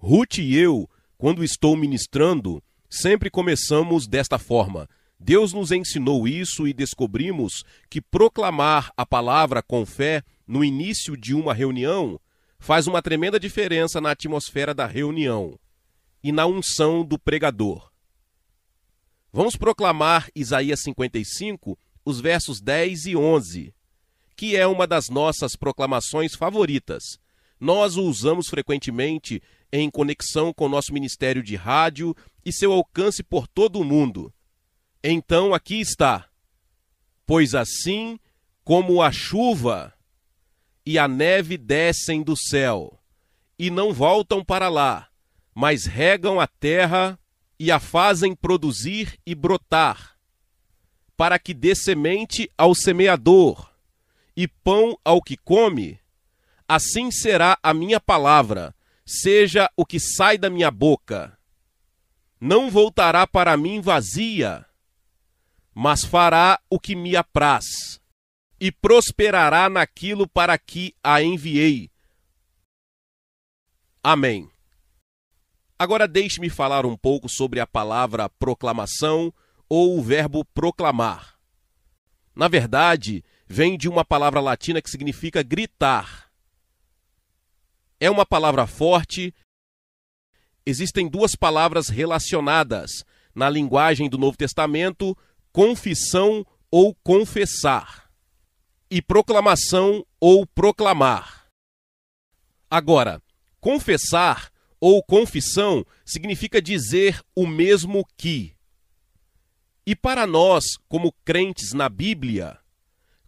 Ruth e eu, quando estou ministrando, sempre começamos desta forma. Deus nos ensinou isso e descobrimos que proclamar a palavra com fé no início de uma reunião faz uma tremenda diferença na atmosfera da reunião e na unção do pregador. Vamos proclamar Isaías 55, os versos 10 e 11, que é uma das nossas proclamações favoritas. Nós o usamos frequentemente em conexão com nosso ministério de rádio e seu alcance por todo o mundo. Então aqui está: pois assim como a chuva e a neve descem do céu, e não voltam para lá, mas regam a terra e a fazem produzir e brotar, para que dê semente ao semeador e pão ao que come, assim será a minha palavra, seja o que sai da minha boca. Não voltará para mim vazia, mas fará o que me apraz, e prosperará naquilo para que a enviei. Amém. Agora deixe-me falar um pouco sobre a palavra proclamação ou o verbo proclamar. Na verdade, vem de uma palavra latina que significa gritar. É uma palavra forte. Existem duas palavras relacionadas na linguagem do Novo Testamento: confissão ou confessar, e proclamação ou proclamar. Agora, confessar ou confissão significa dizer o mesmo que. E para nós, como crentes na Bíblia,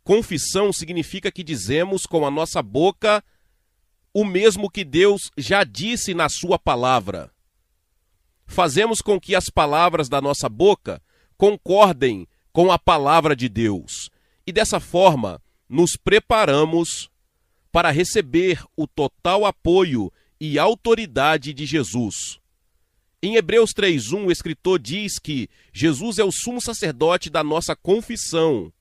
confissão significa que dizemos com a nossa boca o mesmo que Deus já disse na sua palavra. Fazemos com que as palavras da nossa boca concordem com a palavra de Deus. E dessa forma, nos preparamos para receber o total apoio e autoridade de Jesus. Em Hebreus 3:1, o escritor diz que Jesus é o sumo sacerdote da nossa confissão.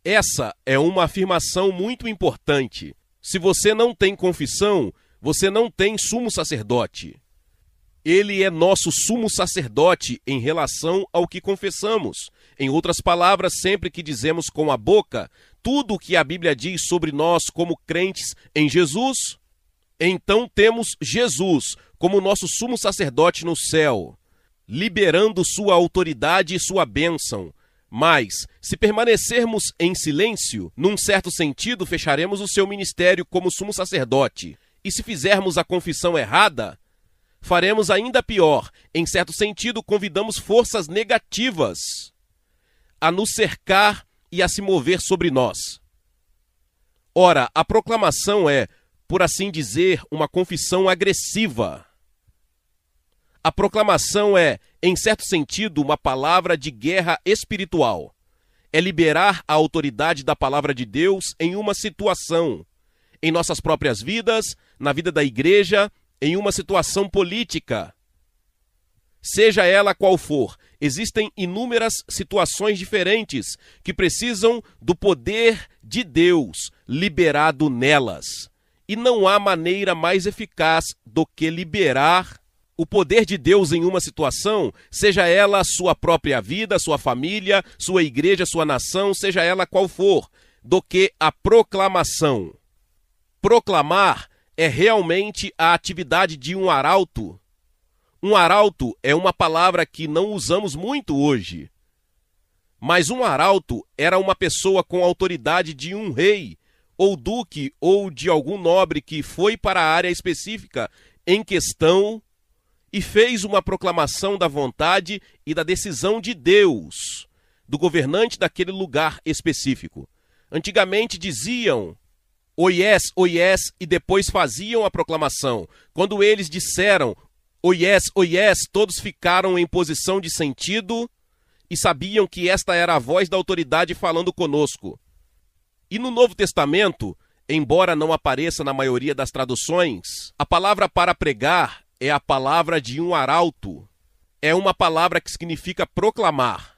Essa é uma afirmação muito importante. Se você não tem confissão, você não tem sumo sacerdote. Ele é nosso sumo sacerdote em relação ao que confessamos. Em outras palavras, sempre que dizemos com a boca tudo o que a Bíblia diz sobre nós como crentes em Jesus, então temos Jesus como nosso sumo sacerdote no céu, liberando sua autoridade e sua bênção. Mas, se permanecermos em silêncio, num certo sentido, fecharemos o seu ministério como sumo sacerdote. E se fizermos a confissão errada, faremos ainda pior. Em certo sentido, convidamos forças negativas a nos cercar e a se mover sobre nós. Ora, a proclamação é, por assim dizer, uma confissão agressiva. A proclamação é, em certo sentido, uma palavra de guerra espiritual. É liberar a autoridade da palavra de Deus em uma situação, em nossas próprias vidas, na vida da igreja, em uma situação política. Seja ela qual for, existem inúmeras situações diferentes que precisam do poder de Deus liberado nelas. E não há maneira mais eficaz do que liberar o poder de Deus em uma situação, seja ela a sua própria vida, sua família, sua igreja, sua nação, seja ela qual for, do que a proclamação. Proclamar é realmente a atividade de um arauto. Um arauto é uma palavra que não usamos muito hoje. Mas um arauto era uma pessoa com autoridade de um rei, ou duque, ou de algum nobre que foi para a área específica em questão e fez uma proclamação da vontade e da decisão de Deus, do governante daquele lugar específico. Antigamente diziam "Oiés, oiés", e depois faziam a proclamação. Quando eles disseram "Oiés, oiés", todos ficaram em posição de sentido e sabiam que esta era a voz da autoridade falando conosco. E no Novo Testamento, embora não apareça na maioria das traduções, a palavra para pregar é a palavra de um arauto. É uma palavra que significa proclamar.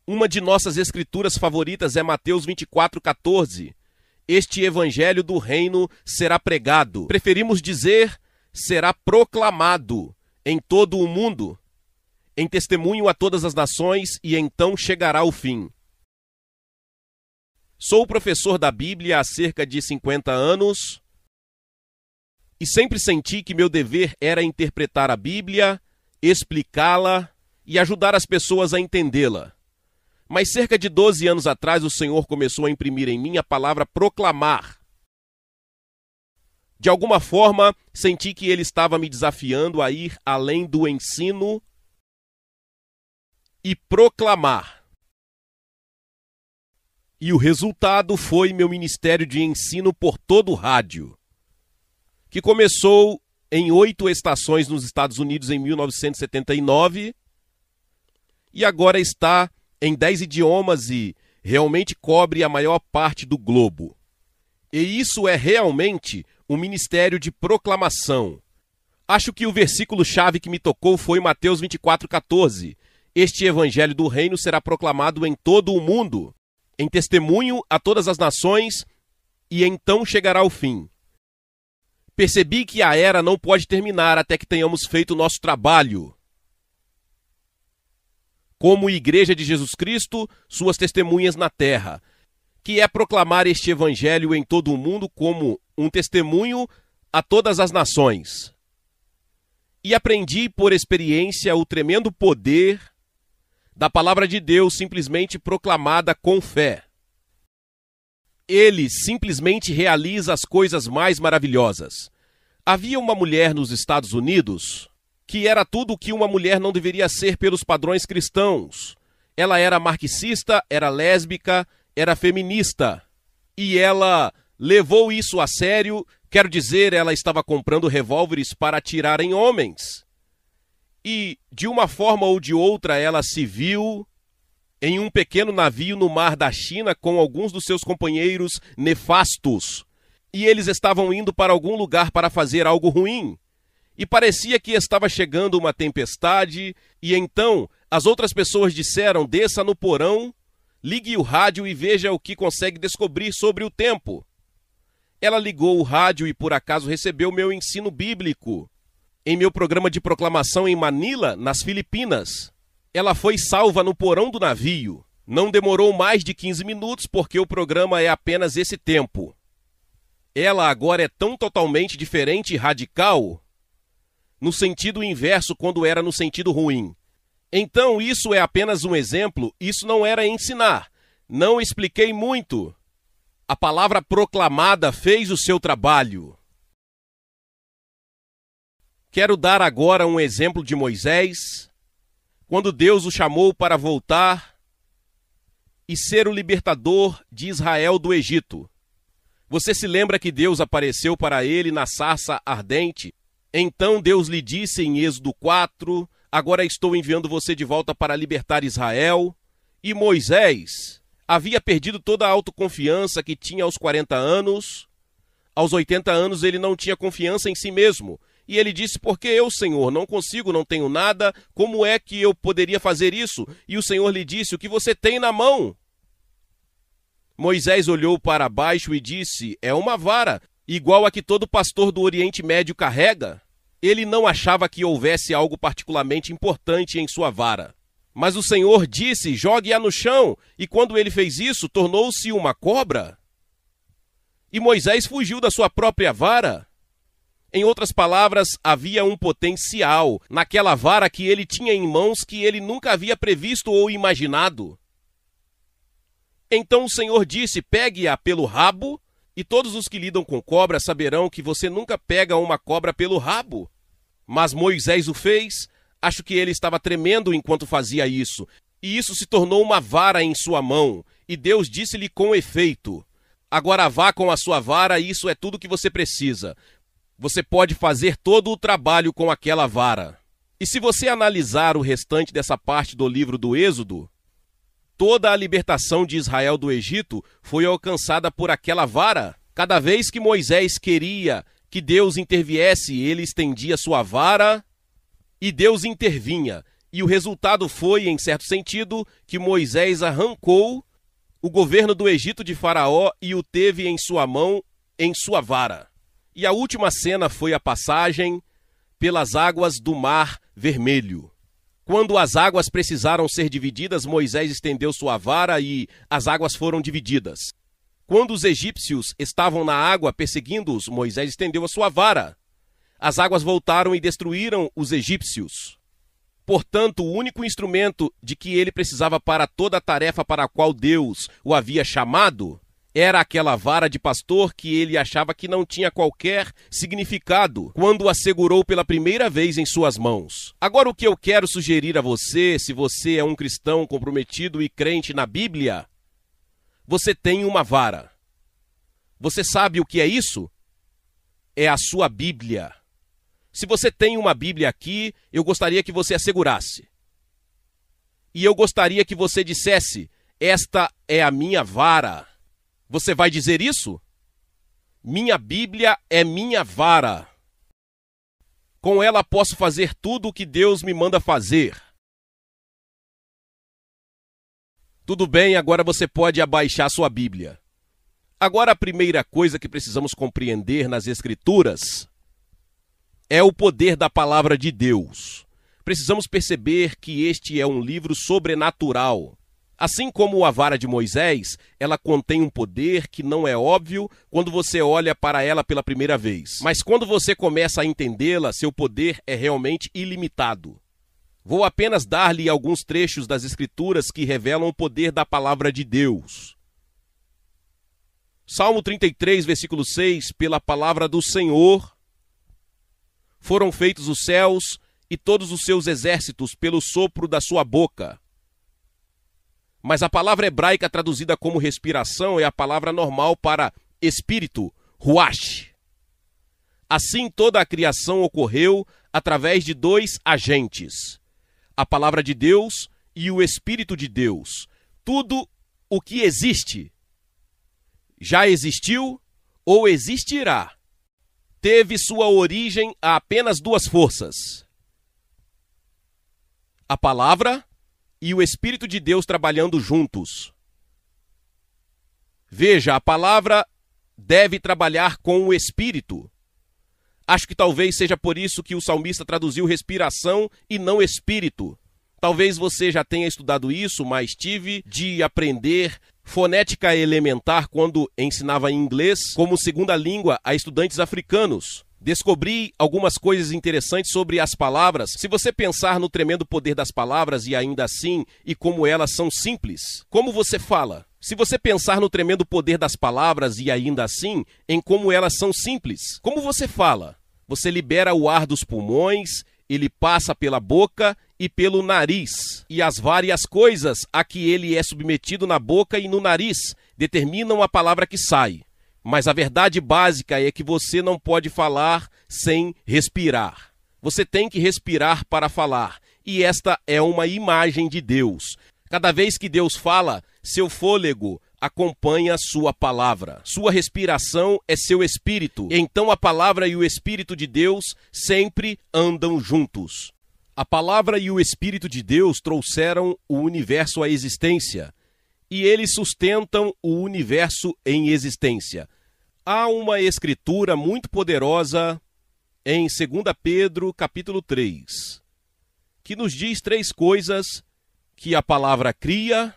Uma de nossas escrituras favoritas é Mateus 24:14. Este evangelho do reino será pregado. Preferimos dizer, será proclamado em todo o mundo, em testemunho a todas as nações, e então chegará o fim. Sou professor da Bíblia há cerca de 50 anos e sempre senti que meu dever era interpretar a Bíblia, explicá-la e ajudar as pessoas a entendê-la. Mas cerca de 12 anos atrás, o Senhor começou a imprimir em mim a palavra proclamar. De alguma forma, senti que Ele estava me desafiando a ir além do ensino e proclamar. E o resultado foi meu ministério de ensino por todo o rádio, que começou em 8 estações nos Estados Unidos em 1979 e agora está em 10 idiomas e realmente cobre a maior parte do globo. E isso é realmente um ministério de proclamação. Acho que o versículo-chave que me tocou foi Mateus 24,14. Este evangelho do reino será proclamado em todo o mundo, em testemunho a todas as nações, e então chegará o fim. Percebi que a era não pode terminar até que tenhamos feito o nosso trabalho. Como Igreja de Jesus Cristo, suas testemunhas na terra, que é proclamar este evangelho em todo o mundo como um testemunho a todas as nações. E aprendi por experiência o tremendo poder da palavra de Deus simplesmente proclamada com fé. Ele simplesmente realiza as coisas mais maravilhosas. Havia uma mulher nos Estados Unidos que era tudo o que uma mulher não deveria ser pelos padrões cristãos. Ela era marxista, era lésbica, era feminista. E ela levou isso a sério, quero dizer, ela estava comprando revólveres para atirar em homens. E, de uma forma ou de outra, ela se viu em um pequeno navio no mar da China com alguns dos seus companheiros nefastos. E eles estavam indo para algum lugar para fazer algo ruim. E parecia que estava chegando uma tempestade, e então as outras pessoas disseram: desça no porão, ligue o rádio e veja o que consegue descobrir sobre o tempo. Ela ligou o rádio e por acaso recebeu meu ensino bíblico em meu programa de proclamação em Manila, nas Filipinas. Ela foi salva no porão do navio. Não demorou mais de 15 minutos porque o programa é apenas esse tempo. Ela agora é tão totalmente diferente e radical no sentido inverso quando era no sentido ruim. Então isso é apenas um exemplo, isso não era ensinar. Não expliquei muito. A palavra proclamada fez o seu trabalho. Quero dar agora um exemplo de Moisés, quando Deus o chamou para voltar e ser o libertador de Israel do Egito. Você se lembra que Deus apareceu para ele na sarça ardente? Então Deus lhe disse em Êxodo 4, agora estou enviando você de volta para libertar Israel. E Moisés havia perdido toda a autoconfiança que tinha aos 40 anos. Aos 80 anos ele não tinha confiança em si mesmo. E ele disse: por que eu, Senhor, não consigo, não tenho nada, como é que eu poderia fazer isso? E o Senhor lhe disse: o que você tem na mão? Moisés olhou para baixo e disse: é uma vara, igual a que todo pastor do Oriente Médio carrega. Ele não achava que houvesse algo particularmente importante em sua vara. Mas o Senhor disse: jogue-a no chão, e quando ele fez isso, tornou-se uma cobra. E Moisés fugiu da sua própria vara. Em outras palavras, havia um potencial naquela vara que ele tinha em mãos que ele nunca havia previsto ou imaginado. Então o Senhor disse: pegue-a pelo rabo, e todos os que lidam com cobra saberão que você nunca pega uma cobra pelo rabo. Mas Moisés o fez. Acho que ele estava tremendo enquanto fazia isso. E isso se tornou uma vara em sua mão. E Deus disse-lhe com efeito: agora vá com a sua vara, isso é tudo que você precisa. Você pode fazer todo o trabalho com aquela vara. E se você analisar o restante dessa parte do livro do Êxodo, toda a libertação de Israel do Egito foi alcançada por aquela vara. Cada vez que Moisés queria que Deus interviesse, ele estendia sua vara e Deus intervinha. E o resultado foi, em certo sentido, que Moisés arrancou o governo do Egito de Faraó e o teve em sua mão, em sua vara. E a última cena foi a passagem pelas águas do Mar Vermelho. Quando as águas precisaram ser divididas, Moisés estendeu sua vara e as águas foram divididas. Quando os egípcios estavam na água perseguindo-os, Moisés estendeu a sua vara. As águas voltaram e destruíram os egípcios. Portanto, o único instrumento de que ele precisava para toda a tarefa para a qual Deus o havia chamado era aquela vara de pastor que ele achava que não tinha qualquer significado quando a segurou pela primeira vez em suas mãos. Agora, o que eu quero sugerir a você, se você é um cristão comprometido e crente na Bíblia, você tem uma vara. Você sabe o que é isso? É a sua Bíblia. Se você tem uma Bíblia aqui, eu gostaria que você a segurasse. E eu gostaria que você dissesse: esta é a minha vara. Você vai dizer isso? Minha Bíblia é minha vara. Com ela posso fazer tudo o que Deus me manda fazer. Tudo bem, agora você pode abaixar sua Bíblia. Agora, a primeira coisa que precisamos compreender nas Escrituras é o poder da palavra de Deus. Precisamos perceber que este é um livro sobrenatural. Assim como a vara de Moisés, ela contém um poder que não é óbvio quando você olha para ela pela primeira vez. Mas quando você começa a entendê-la, seu poder é realmente ilimitado. Vou apenas dar-lhe alguns trechos das Escrituras que revelam o poder da palavra de Deus. Salmo 33, versículo 6, pela palavra do Senhor foram feitos os céus e todos os seus exércitos pelo sopro da sua boca. Mas a palavra hebraica traduzida como respiração é a palavra normal para espírito, ruach. Assim toda a criação ocorreu através de dois agentes, a palavra de Deus e o Espírito de Deus. Tudo o que existe já existiu ou existirá. Teve sua origem a apenas duas forças: a palavra e o Espírito de Deus trabalhando juntos. Veja, a palavra deve trabalhar com o Espírito. Acho que talvez seja por isso que o salmista traduziu respiração e não espírito. Talvez você já tenha estudado isso, mas tive de aprender fonética elementar quando ensinava inglês como segunda língua a estudantes africanos. Descobri algumas coisas interessantes sobre as palavras. Se você pensar no tremendo poder das palavras e ainda assim, e como elas são simples, como você fala? Se você pensar no tremendo poder das palavras e ainda assim, em como elas são simples, como você fala? Você libera o ar dos pulmões, ele passa pela boca e pelo nariz. E as várias coisas a que ele é submetido na boca e no nariz determinam a palavra que sai. Mas a verdade básica é que você não pode falar sem respirar. Você tem que respirar para falar. E esta é uma imagem de Deus. Cada vez que Deus fala, seu fôlego acompanha sua palavra. Sua respiração é seu espírito. Então a palavra e o Espírito de Deus sempre andam juntos. A palavra e o Espírito de Deus trouxeram o universo à existência. E eles sustentam o universo em existência. Há uma escritura muito poderosa em 2 Pedro, capítulo 3, que nos diz três coisas que a palavra cria,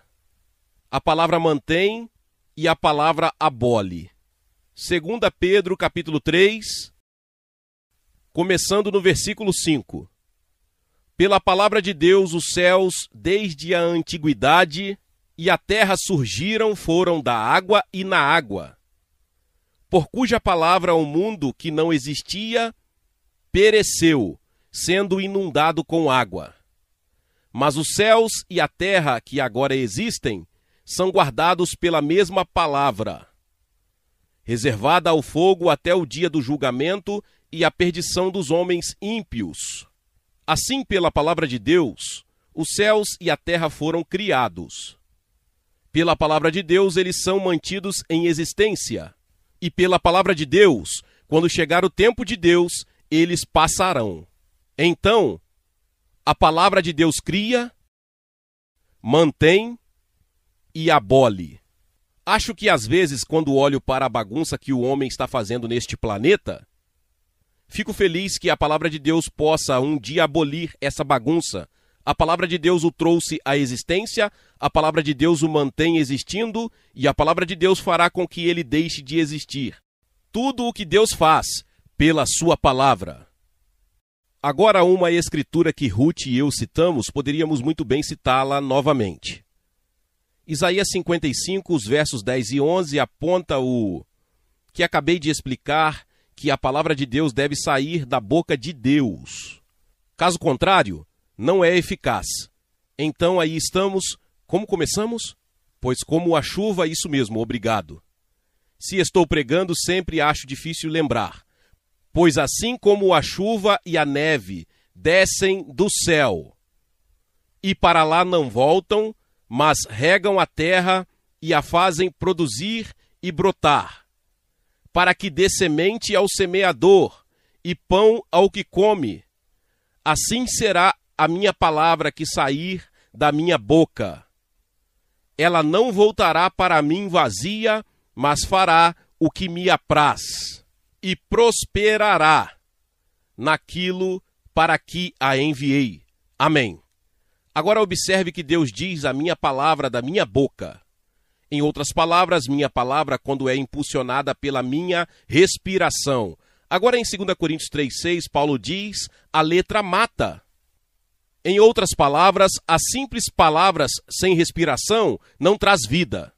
a palavra mantém e a palavra abole. 2 Pedro, capítulo 3, começando no versículo 5. Pela palavra de Deus, os céus, desde a antiguidade, e a terra surgiram, foram da água e na água, por cuja palavra o mundo que não existia pereceu, sendo inundado com água. Mas os céus e a terra que agora existem são guardados pela mesma palavra, reservada ao fogo até o dia do julgamento e a perdição dos homens ímpios. Assim, pela palavra de Deus, os céus e a terra foram criados. Pela palavra de Deus, eles são mantidos em existência. E pela palavra de Deus, quando chegar o tempo de Deus, eles passarão. Então, a palavra de Deus cria, mantém e abole. Acho que às vezes, quando olho para a bagunça que o homem está fazendo neste planeta, Fico feliz que a palavra de Deus possa um dia abolir essa bagunça. A palavra de Deus o trouxe à existência, a palavra de Deus o mantém existindo e a palavra de Deus fará com que ele deixe de existir. Tudo o que Deus faz pela sua palavra. Agora, uma escritura que Ruth e eu citamos, poderíamos muito bem citá-la novamente. Isaías 55, os versos 10 e 11, aponta o que acabei de explicar, que a palavra de Deus deve sair da boca de Deus. Caso contrário, não é eficaz. Então aí estamos, como começamos? Pois como a chuva, isso mesmo, obrigado. Se estou pregando, sempre acho difícil lembrar. Pois assim como a chuva e a neve descem do céu, e para lá não voltam, mas regam a terra e a fazem produzir e brotar, para que dê semente ao semeador e pão ao que come, assim será a minha palavra que sair da minha boca. Ela não voltará para mim vazia, mas fará o que me apraz, e prosperará naquilo para que a enviei. Amém. Agora observe que Deus diz a minha palavra da minha boca. Em outras palavras, minha palavra quando é impulsionada pela minha respiração. Agora em 2 Coríntios 3,6, Paulo diz, a letra mata. Em outras palavras, as simples palavras sem respiração não traz vida.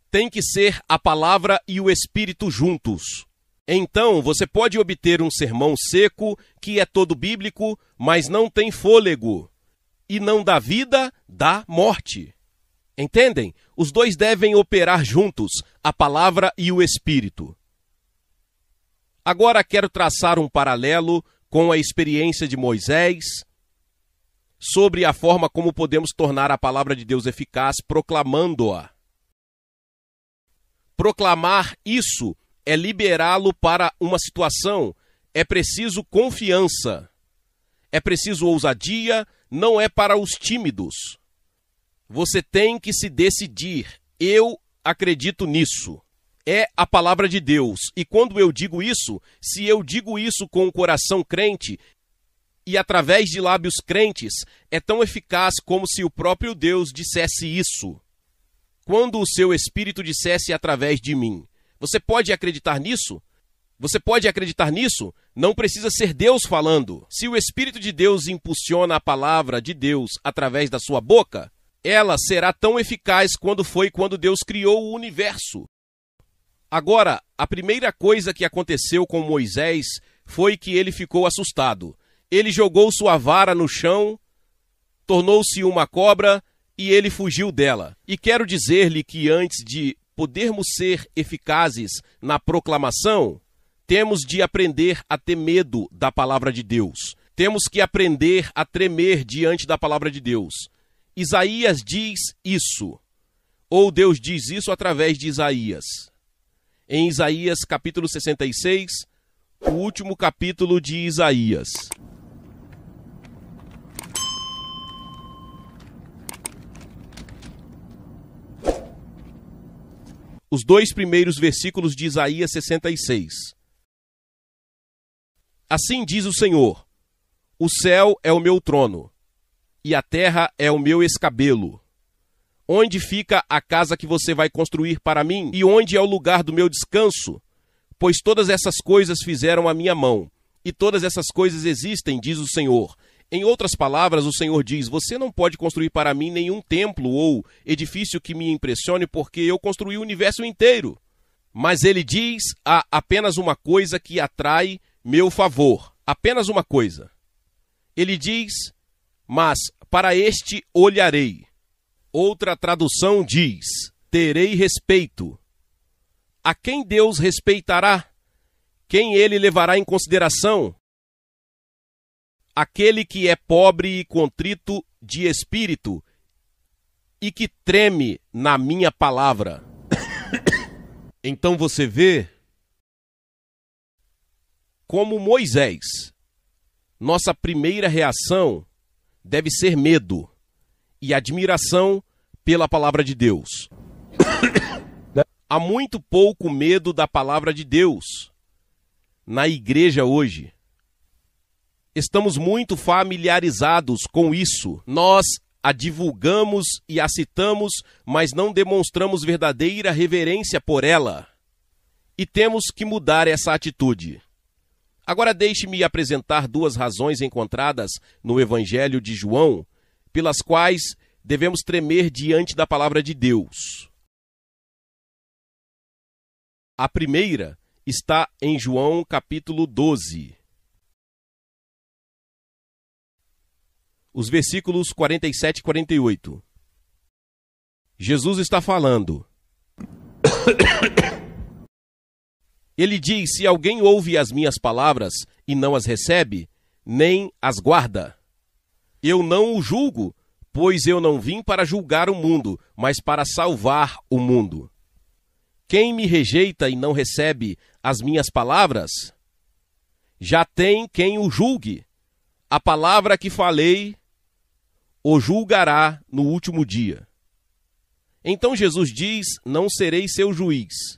Tem que ser a palavra e o Espírito juntos. Então, você pode obter um sermão seco, que é todo bíblico, mas não tem fôlego. E não dá vida, dá morte. Entendem? Os dois devem operar juntos, a palavra e o Espírito. Agora quero traçar um paralelo com a experiência de Moisés sobre a forma como podemos tornar a palavra de Deus eficaz proclamando-a. Proclamar isso é liberá-lo para uma situação. É preciso confiança. É preciso ousadia, não é para os tímidos. Você tem que se decidir. Eu acredito nisso. É a palavra de Deus. E quando eu digo isso, se eu digo isso com o coração crente e através de lábios crentes, é tão eficaz como se o próprio Deus dissesse isso. Quando o seu Espírito dissesse através de mim. Você pode acreditar nisso? Você pode acreditar nisso? Não precisa ser Deus falando. Se o Espírito de Deus impulsiona a palavra de Deus através da sua boca, ela será tão eficaz quando Deus criou o universo. Agora, a primeira coisa que aconteceu com Moisés foi que ele ficou assustado. Ele jogou sua vara no chão, tornou-se uma cobra e ele fugiu dela. E quero dizer-lhe que antes de podermos ser eficazes na proclamação, temos de aprender a ter medo da palavra de Deus. Temos que aprender a tremer diante da palavra de Deus. Isaías diz isso, ou Deus diz isso através de Isaías. Em Isaías capítulo 66, o último capítulo de Isaías. Os 2 primeiros versículos de Isaías 66. Assim diz o Senhor, o céu é o meu trono, e a terra é o meu escabelo. Onde fica a casa que você vai construir para mim, e onde é o lugar do meu descanso? Pois todas essas coisas fizeram a minha mão, e todas essas coisas existem, diz o Senhor. Em outras palavras, o Senhor diz, você não pode construir para mim nenhum templo ou edifício que me impressione, porque eu construí o universo inteiro. Mas ele diz, há apenas uma coisa que atrai meu favor. Apenas uma coisa. Ele diz, mas para este olharei. Outra tradução diz, terei respeito. A quem Deus respeitará? Quem ele levará em consideração? Aquele que é pobre e contrito de espírito e que treme na minha palavra. Então você vê como Moisés, nossa primeira reação deve ser medo e admiração pela palavra de Deus. Há muito pouco medo da palavra de Deus. na igreja hoje. Estamos muito familiarizados com isso. Nós a divulgamos e a citamos, mas não demonstramos verdadeira reverência por ela. E temos que mudar essa atitude. Agora deixe-me apresentar duas razões encontradas no Evangelho de João, pelas quais devemos tremer diante da palavra de Deus. A primeira está em João capítulo 12. Os versículos 47 e 48. Jesus está falando. Ele diz: se alguém ouve as minhas palavras e não as recebe, nem as guarda, eu não o julgo, pois eu não vim para julgar o mundo, mas para salvar o mundo. Quem me rejeita e não recebe as minhas palavras, já tem quem o julgue. A palavra que falei o julgará no último dia. Então Jesus diz: não serei seu juiz.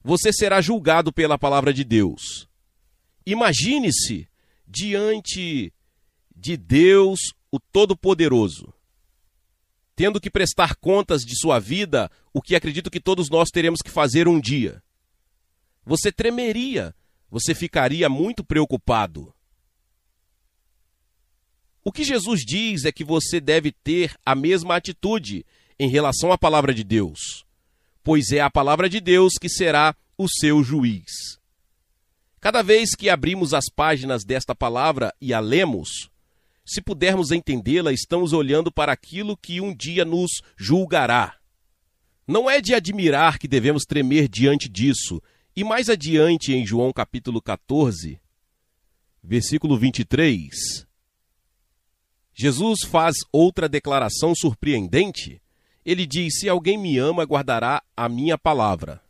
Você será julgado pela palavra de Deus. Imagine-se diante de Deus, o Todo-Poderoso, tendo que prestar contas de sua vida, o que acredito que todos nós teremos que fazer um dia. Você tremeria, você ficaria muito preocupado. O que Jesus diz é que você deve ter a mesma atitude em relação à palavra de Deus, pois é a palavra de Deus que será o seu juiz. Cada vez que abrimos as páginas desta palavra e a lemos, se pudermos entendê-la, estamos olhando para aquilo que um dia nos julgará. Não é de admirar que devemos tremer diante disso. E mais adiante, em João capítulo 14, versículo 23, Jesus faz outra declaração surpreendente. Ele diz: se alguém me ama, guardará a minha palavra.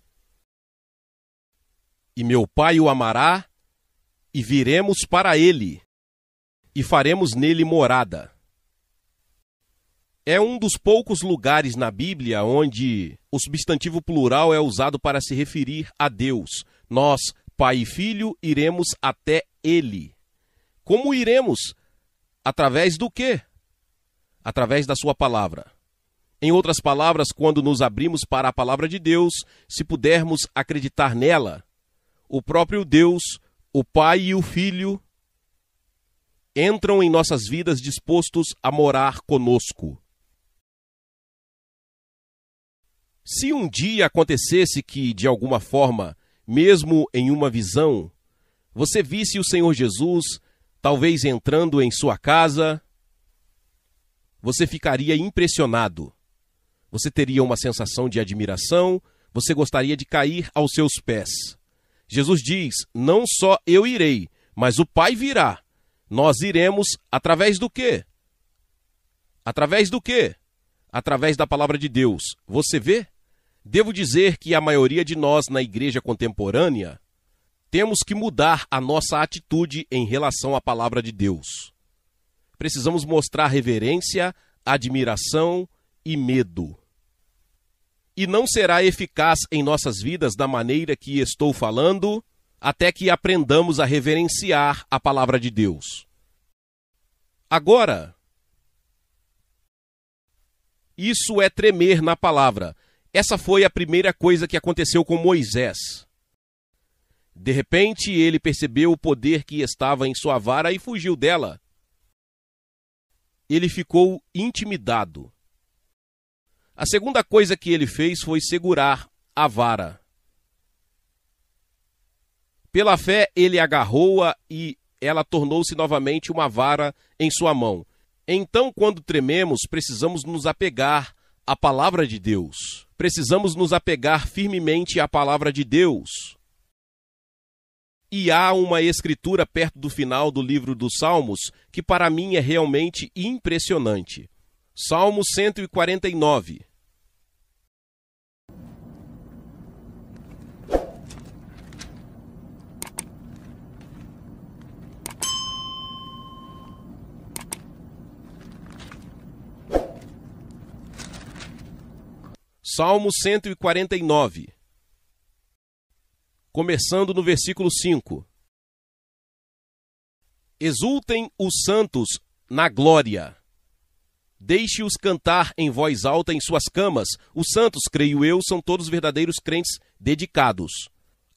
E meu Pai o amará, e viremos para ele, e faremos nele morada. É um dos poucos lugares na Bíblia onde o substantivo plural é usado para se referir a Deus. Nós, Pai e Filho, iremos até ele. Como iremos? Através do quê? Através da sua palavra. Em outras palavras, quando nos abrimos para a palavra de Deus, se pudermos acreditar nela, o próprio Deus, o Pai e o Filho, entram em nossas vidas dispostos a morar conosco. Se um dia acontecesse que, de alguma forma, mesmo em uma visão, você visse o Senhor Jesus, talvez entrando em sua casa, você ficaria impressionado. Você teria uma sensação de admiração, você gostaria de cair aos seus pés. Jesus diz: não só eu irei, mas o Pai virá. Nós iremos através do quê? Através do quê? Através da palavra de Deus. Você vê? Devo dizer que a maioria de nós na igreja contemporânea temos que mudar a nossa atitude em relação à palavra de Deus. Precisamos mostrar reverência, admiração e medo. E não será eficaz em nossas vidas da maneira que estou falando, até que aprendamos a reverenciar a palavra de Deus. Agora, isso é tremer na palavra. Essa foi a primeira coisa que aconteceu com Moisés. De repente, ele percebeu o poder que estava em sua vara e fugiu dela. Ele ficou intimidado. A segunda coisa que ele fez foi segurar a vara. Pela fé, ele agarrou-a e ela tornou-se novamente uma vara em sua mão. Então, quando trememos, precisamos nos apegar à palavra de Deus. Precisamos nos apegar firmemente à palavra de Deus. E há uma escritura perto do final do livro dos Salmos que para mim é realmente impressionante. Salmo 149. Salmo 149. começando no versículo 5. Exultem os santos na glória. Deixe-os cantar em voz alta em suas camas. Os santos, creio eu, são todos verdadeiros crentes dedicados.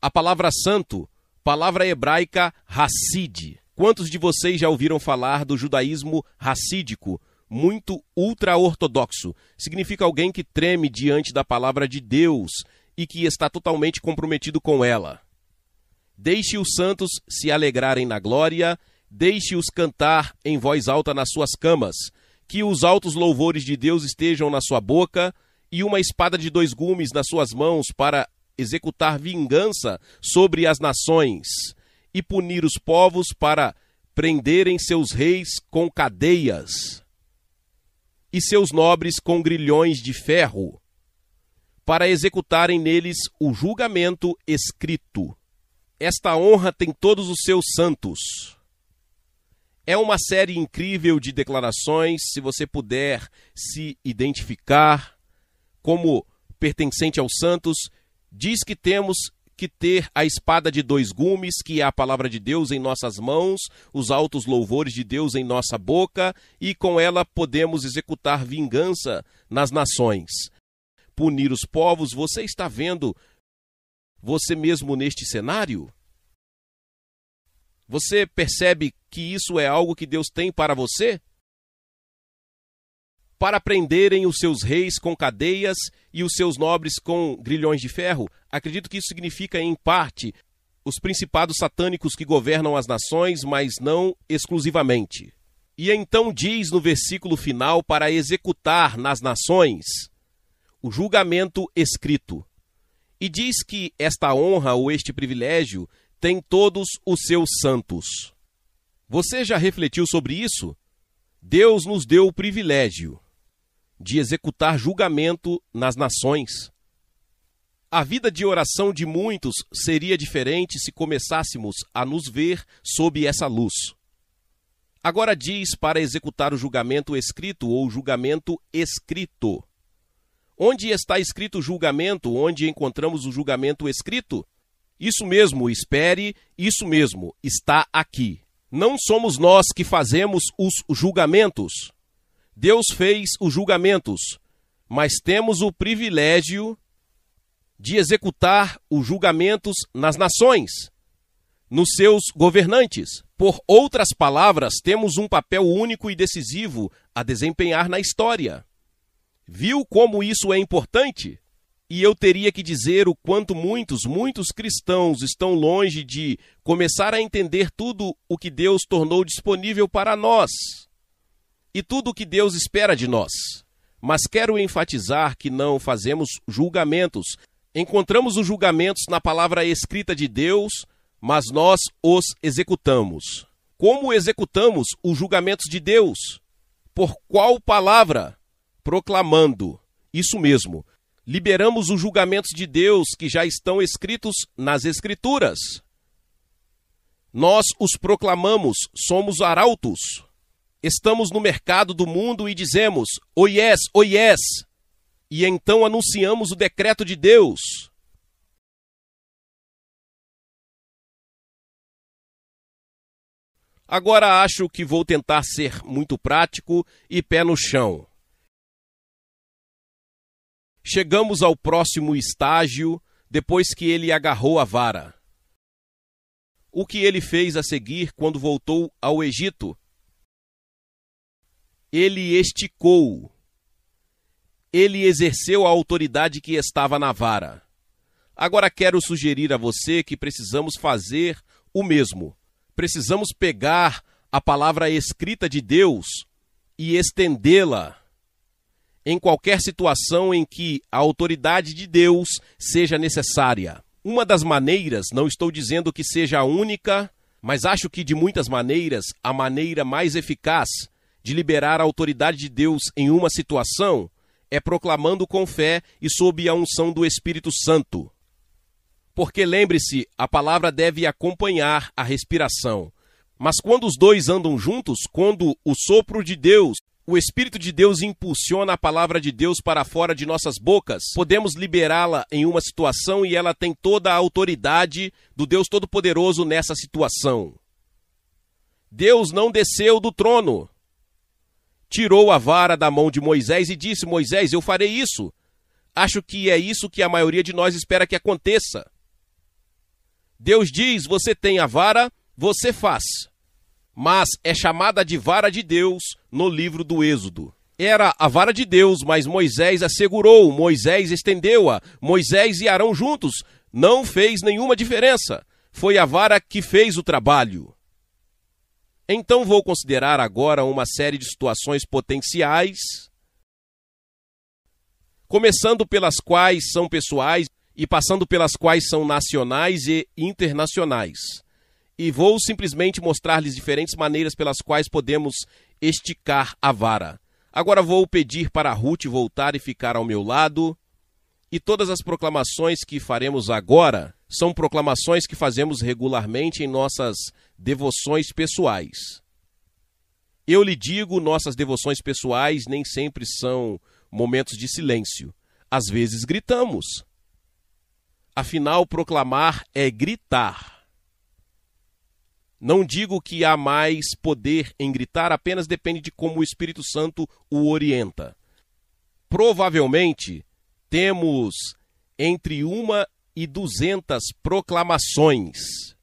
A palavra santo, palavra hebraica Hassid. Quantos de vocês já ouviram falar do judaísmo racídico, muito ultra-ortodoxo? Significa alguém que treme diante da palavra de Deus e que está totalmente comprometido com ela. Deixe os santos se alegrarem na glória, deixe-os cantar em voz alta nas suas camas, que os altos louvores de Deus estejam na sua boca e uma espada de 2 gumes nas suas mãos para executar vingança sobre as nações e punir os povos para prenderem seus reis com cadeias e seus nobres com grilhões de ferro, para executarem neles o julgamento escrito. Esta honra tem todos os seus santos. É uma série incrível de declarações. Se você puder se identificar como pertencente aos santos, diz que temos que ter a espada de 2 gumes, que é a palavra de Deus em nossas mãos, os altos louvores de Deus em nossa boca, e com ela podemos executar vingança nas nações, punir os povos. Você está vendo você mesmo neste cenário? Você percebe que isso é algo que Deus tem para você? Para prenderem os seus reis com cadeias e os seus nobres com grilhões de ferro? Acredito que isso significa, em parte, os principados satânicos que governam as nações, mas não exclusivamente. E então diz no versículo final, para executar nas nações o julgamento escrito. E diz que esta honra ou este privilégio tem todos os seus santos. Você já refletiu sobre isso? Deus nos deu o privilégio de executar julgamento nas nações. A vida de oração de muitos seria diferente se começássemos a nos ver sob essa luz. Agora diz para executar o julgamento escrito ou julgamento escrito. Onde está escrito o julgamento? Onde encontramos o julgamento escrito? Isso mesmo, espere, isso mesmo, está aqui. Não somos nós que fazemos os julgamentos. Deus fez os julgamentos, mas temos o privilégio de executar os julgamentos nas nações, nos seus governantes. Por outras palavras, temos um papel único e decisivo a desempenhar na história. Viu como isso é importante? E eu teria que dizer o quanto muitos cristãos estão longe de começar a entender tudo o que Deus tornou disponível para nós e tudo o que Deus espera de nós. Mas quero enfatizar que não fazemos julgamentos. Encontramos os julgamentos na palavra escrita de Deus, mas nós os executamos. Como executamos os julgamentos de Deus? Por qual palavra? Proclamando. Isso mesmo. Liberamos os julgamentos de Deus que já estão escritos nas Escrituras. Nós os proclamamos, somos arautos. Estamos no mercado do mundo e dizemos, oh yes, oh yes. E então anunciamos o decreto de Deus. Agora acho que vou tentar ser muito prático e pé no chão. Chegamos ao próximo estágio, depois que ele agarrou a vara. O que ele fez a seguir quando voltou ao Egito? Ele esticou. Ele exerceu a autoridade que estava na vara. Agora quero sugerir a você que precisamos fazer o mesmo. Precisamos pegar a palavra escrita de Deus e estendê-la em qualquer situação em que a autoridade de Deus seja necessária. Uma das maneiras, não estou dizendo que seja a única, mas acho que de muitas maneiras, a maneira mais eficaz de liberar a autoridade de Deus em uma situação é proclamando com fé e sob a unção do Espírito Santo. Porque lembre-se, a palavra deve acompanhar a respiração. Mas quando os dois andam juntos, quando o sopro de Deus O Espírito de Deus impulsiona a palavra de Deus para fora de nossas bocas. Podemos liberá-la em uma situação e ela tem toda a autoridade do Deus Todo-Poderoso nessa situação. Deus não desceu do trono. Tirou a vara da mão de Moisés e disse: Moisés, eu farei isso. Acho que é isso que a maioria de nós espera que aconteça. Deus diz: você tem a vara, você faz. Mas é chamada de vara de Deus no livro do Êxodo. Era a vara de Deus, mas Moisés a segurou, Moisés estendeu-a, Moisés e Arão juntos. Não fez nenhuma diferença. Foi a vara que fez o trabalho. Então vou considerar agora uma série de situações potenciais, começando pelas quais são pessoais e passando pelas quais são nacionais e internacionais. E vou simplesmente mostrar-lhes diferentes maneiras pelas quais podemos esticar a vara. Agora vou pedir para Ruth voltar e ficar ao meu lado. E todas as proclamações que faremos agora são proclamações que fazemos regularmente em nossas devoções pessoais. Eu lhe digo, nossas devoções pessoais nem sempre são momentos de silêncio. Às vezes gritamos. Afinal, proclamar é gritar. Não digo que há mais poder em gritar, apenas depende de como o Espírito Santo o orienta. Provavelmente, temos entre 1 e 200 proclamações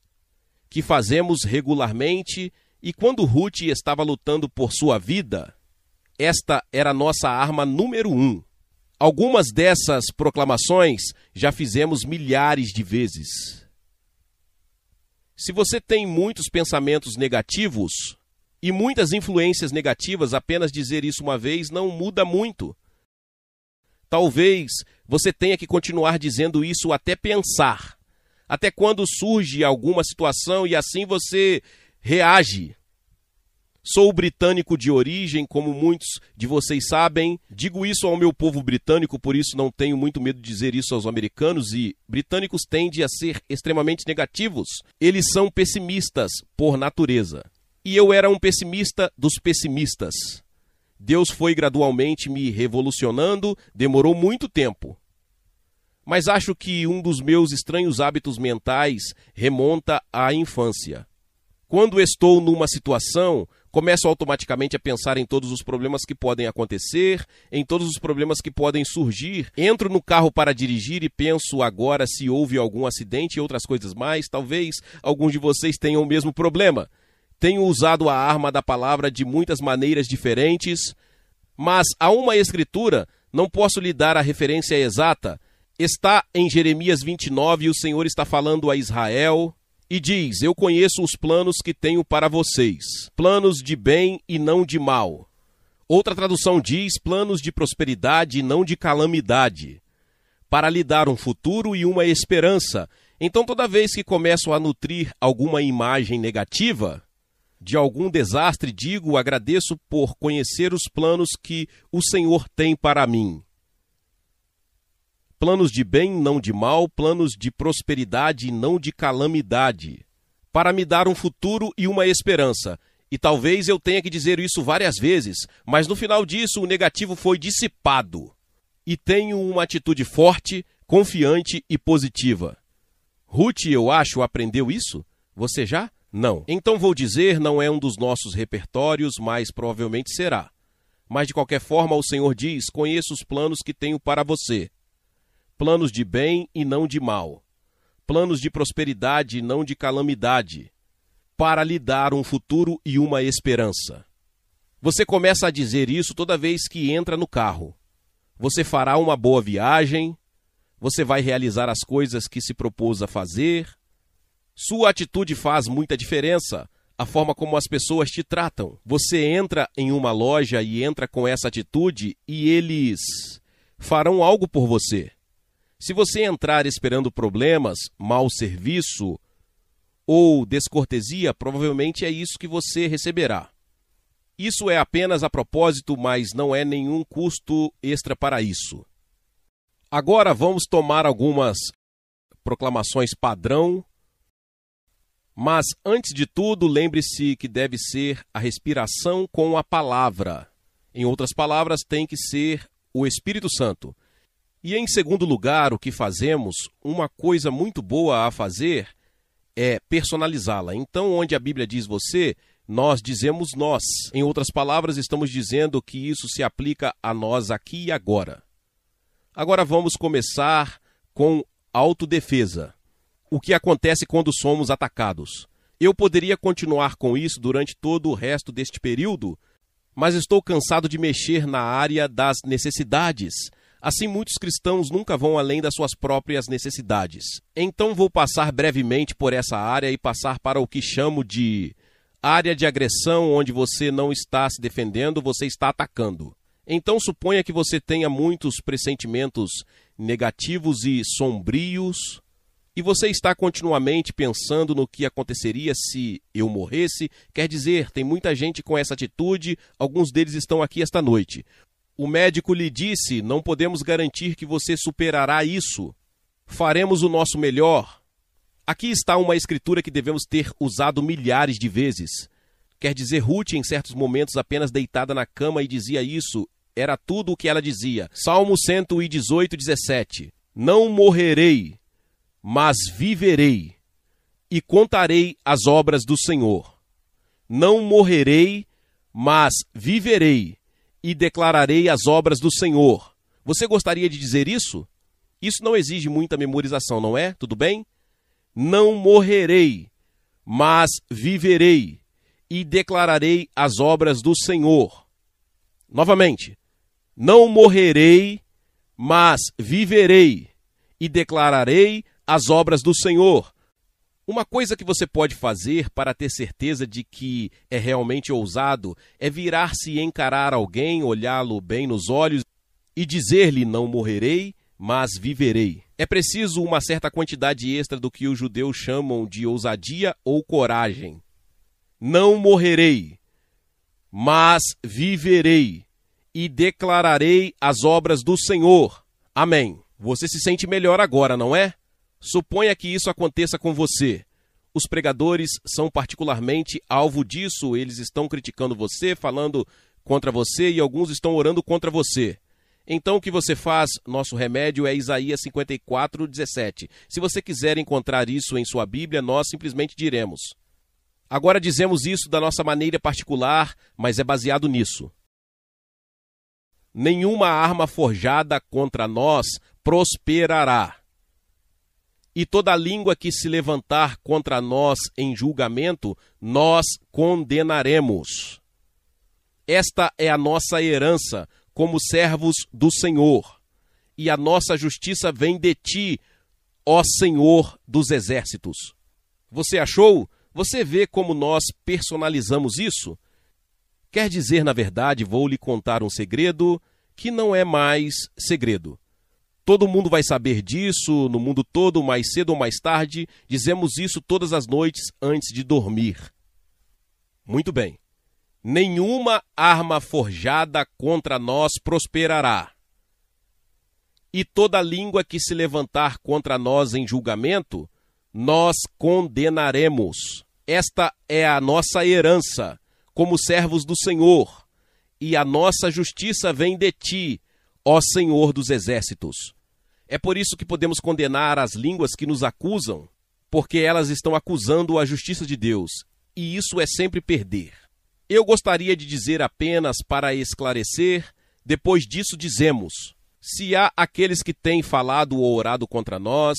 que fazemos regularmente, e quando Ruth estava lutando por sua vida, esta era a nossa arma número 1. Algumas dessas proclamações já fizemos milhares de vezes. Se você tem muitos pensamentos negativos e muitas influências negativas, apenas dizer isso uma vez não muda muito. Talvez você tenha que continuar dizendo isso até pensar, até quando surge alguma situação e assim você reage. Sou britânico de origem, como muitos de vocês sabem. Digo isso ao meu povo britânico, por isso não tenho muito medo de dizer isso aos americanos. E britânicos tendem a ser extremamente negativos. Eles são pessimistas por natureza. E eu era um pessimista dos pessimistas. Deus foi gradualmente me revolucionando, demorou muito tempo. Mas acho que um dos meus estranhos hábitos mentais remonta à infância. Quando estou numa situação, começo automaticamente a pensar em todos os problemas que podem acontecer, em todos os problemas que podem surgir. Entro no carro para dirigir e penso agora se houve algum acidente e outras coisas mais. Talvez alguns de vocês tenham o mesmo problema. Tenho usado a arma da palavra de muitas maneiras diferentes, mas há uma escritura, não posso lhe dar a referência exata. Está em Jeremias 29 e o Senhor está falando a Israel. E diz: eu conheço os planos que tenho para vocês, planos de bem e não de mal. Outra tradução diz: planos de prosperidade e não de calamidade, para lhe dar um futuro e uma esperança. Então, toda vez que começo a nutrir alguma imagem negativa de algum desastre, digo: agradeço por conhecer os planos que o Senhor tem para mim. Planos de bem, não de mal, planos de prosperidade e não de calamidade, para me dar um futuro e uma esperança. E talvez eu tenha que dizer isso várias vezes, mas no final disso o negativo foi dissipado. E tenho uma atitude forte, confiante e positiva. Ruth, eu acho, aprendeu isso? Você já? Não. Então vou dizer, não é um dos nossos repertórios, mas provavelmente será. Mas de qualquer forma o Senhor diz: conheço os planos que tenho para você. Planos de bem e não de mal, planos de prosperidade e não de calamidade, para lhe dar um futuro e uma esperança. Você começa a dizer isso toda vez que entra no carro. Você fará uma boa viagem, você vai realizar as coisas que se propôs a fazer. Sua atitude faz muita diferença, a forma como as pessoas te tratam. Você entra em uma loja e entra com essa atitude e eles farão algo por você. Se você entrar esperando problemas, mau serviço ou descortesia, provavelmente é isso que você receberá. Isso é apenas a propósito, mas não é nenhum custo extra para isso. Agora vamos tomar algumas proclamações padrão, mas antes de tudo, lembre-se que deve ser a respiração com a palavra. Em outras palavras, tem que ser o Espírito Santo. E em segundo lugar, o que fazemos, uma coisa muito boa a fazer é personalizá-la. Então, onde a Bíblia diz você, nós dizemos nós. Em outras palavras, estamos dizendo que isso se aplica a nós aqui e agora. Agora vamos começar com autodefesa. O que acontece quando somos atacados? Eu poderia continuar com isso durante todo o resto deste período, mas estou cansado de mexer na área das necessidades. Assim, muitos cristãos nunca vão além das suas próprias necessidades. Então, vou passar brevemente por essa área e passar para o que chamo de área de agressão, onde você não está se defendendo, você está atacando. Então, suponha que você tenha muitos pressentimentos negativos e sombrios, e você está continuamente pensando no que aconteceria se eu morresse. Quer dizer, tem muita gente com essa atitude, alguns deles estão aqui esta noite. O médico lhe disse, não podemos garantir que você superará isso. Faremos o nosso melhor. Aqui está uma escritura que devemos ter usado milhares de vezes. Quer dizer, Ruth, em certos momentos, apenas deitada na cama e dizia isso. Era tudo o que ela dizia. Salmo 118, 17. Não morrerei, mas viverei, e contarei as obras do Senhor. Não morrerei, mas viverei, e declararei as obras do Senhor. Você gostaria de dizer isso? Isso não exige muita memorização, não é? Tudo bem? Não morrerei, mas viverei, e declararei as obras do Senhor. Novamente. Não morrerei, mas viverei, e declararei as obras do Senhor. Uma coisa que você pode fazer para ter certeza de que é realmente ousado é virar-se e encarar alguém, olhá-lo bem nos olhos e dizer-lhe: não morrerei, mas viverei. É preciso uma certa quantidade extra do que os judeus chamam de ousadia ou coragem. Não morrerei, mas viverei, e declararei as obras do Senhor. Amém. Você se sente melhor agora, não é? Suponha que isso aconteça com você. Os pregadores são particularmente alvo disso. Eles estão criticando você, falando contra você, e alguns estão orando contra você. Então o que você faz? Nosso remédio é Isaías 54, 17. Se você quiser encontrar isso em sua Bíblia, nós simplesmente diremos. Agora dizemos isso da nossa maneira particular, mas é baseado nisso. Nenhuma arma forjada contra nós prosperará. E toda língua que se levantar contra nós em julgamento, nós condenaremos. Esta é a nossa herança como servos do Senhor, e a nossa justiça vem de ti, ó Senhor dos exércitos. Você achou? Você vê como nós personalizamos isso? Quer dizer, na verdade, vou lhe contar um segredo que não é mais segredo. Todo mundo vai saber disso, no mundo todo, mais cedo ou mais tarde. Dizemos isso todas as noites antes de dormir. Muito bem. Nenhuma arma forjada contra nós prosperará. E toda língua que se levantar contra nós em julgamento, nós condenaremos. Esta é a nossa herança, como servos do Senhor, e a nossa justiça vem de ti, ó Senhor dos exércitos. É por isso que podemos condenar as línguas que nos acusam, porque elas estão acusando a justiça de Deus, e isso é sempre perder. Eu gostaria de dizer apenas para esclarecer, depois disso dizemos: se há aqueles que têm falado ou orado contra nós,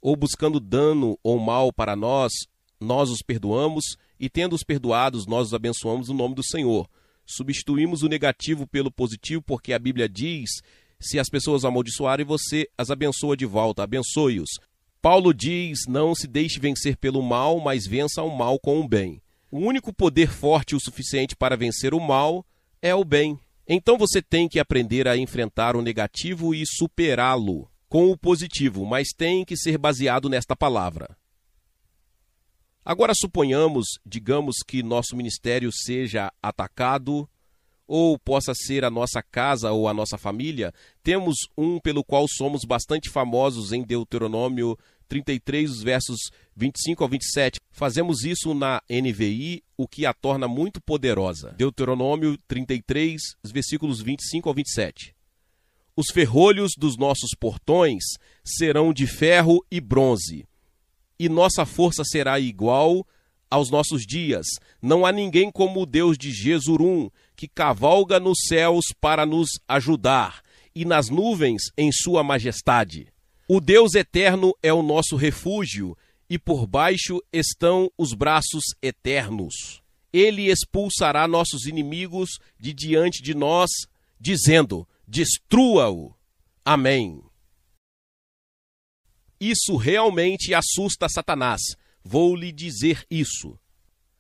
ou buscando dano ou mal para nós, nós os perdoamos, e tendo-os perdoados, nós os abençoamos no nome do Senhor. Substituímos o negativo pelo positivo, porque a Bíblia diz: se as pessoas amaldiçoarem, você as abençoa de volta, abençoe-os. Paulo diz: não se deixe vencer pelo mal, mas vença o mal com o bem. O único poder forte o suficiente para vencer o mal é o bem. Então você tem que aprender a enfrentar o negativo e superá-lo com o positivo, mas tem que ser baseado nesta palavra. Agora suponhamos, digamos que nosso ministério seja atacado, ou possa ser a nossa casa ou a nossa família. Temos um pelo qual somos bastante famosos em Deuteronômio 33, os versos 25 ao 27. Fazemos isso na NVI, o que a torna muito poderosa. Deuteronômio 33, os versículos 25 ao 27. Os ferrolhos dos nossos portões serão de ferro e bronze, e nossa força será igual aos nossos dias. Não há ninguém como o Deus de Jesurum, que cavalga nos céus para nos ajudar, e nas nuvens em sua majestade. O Deus eterno é o nosso refúgio, e por baixo estão os braços eternos. Ele expulsará nossos inimigos de diante de nós, dizendo: destrua-o. Amém. Isso realmente assusta Satanás. Vou lhe dizer isso.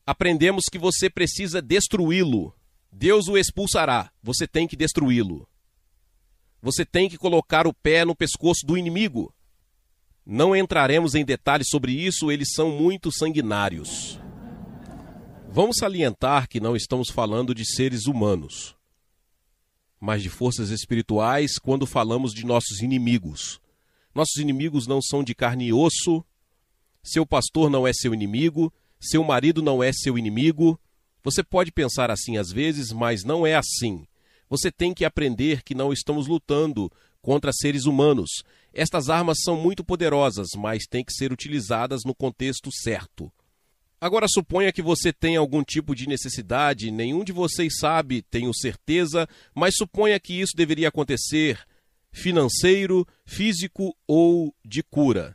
Aprendemos que você precisa destruí-lo. Deus o expulsará. Você tem que destruí-lo. Você tem que colocar o pé no pescoço do inimigo. Não entraremos em detalhes sobre isso, eles são muito sanguinários. Vamos salientar que não estamos falando de seres humanos, mas de forças espirituais quando falamos de nossos inimigos. Nossos inimigos não são de carne e osso. Seu pastor não é seu inimigo. Seu marido não é seu inimigo. Você pode pensar assim às vezes, mas não é assim. Você tem que aprender que não estamos lutando contra seres humanos. Estas armas são muito poderosas, mas têm que ser utilizadas no contexto certo. Agora suponha que você tenha algum tipo de necessidade, nenhum de vocês sabe, tenho certeza, mas suponha que isso deveria acontecer, financeiro, físico ou de cura.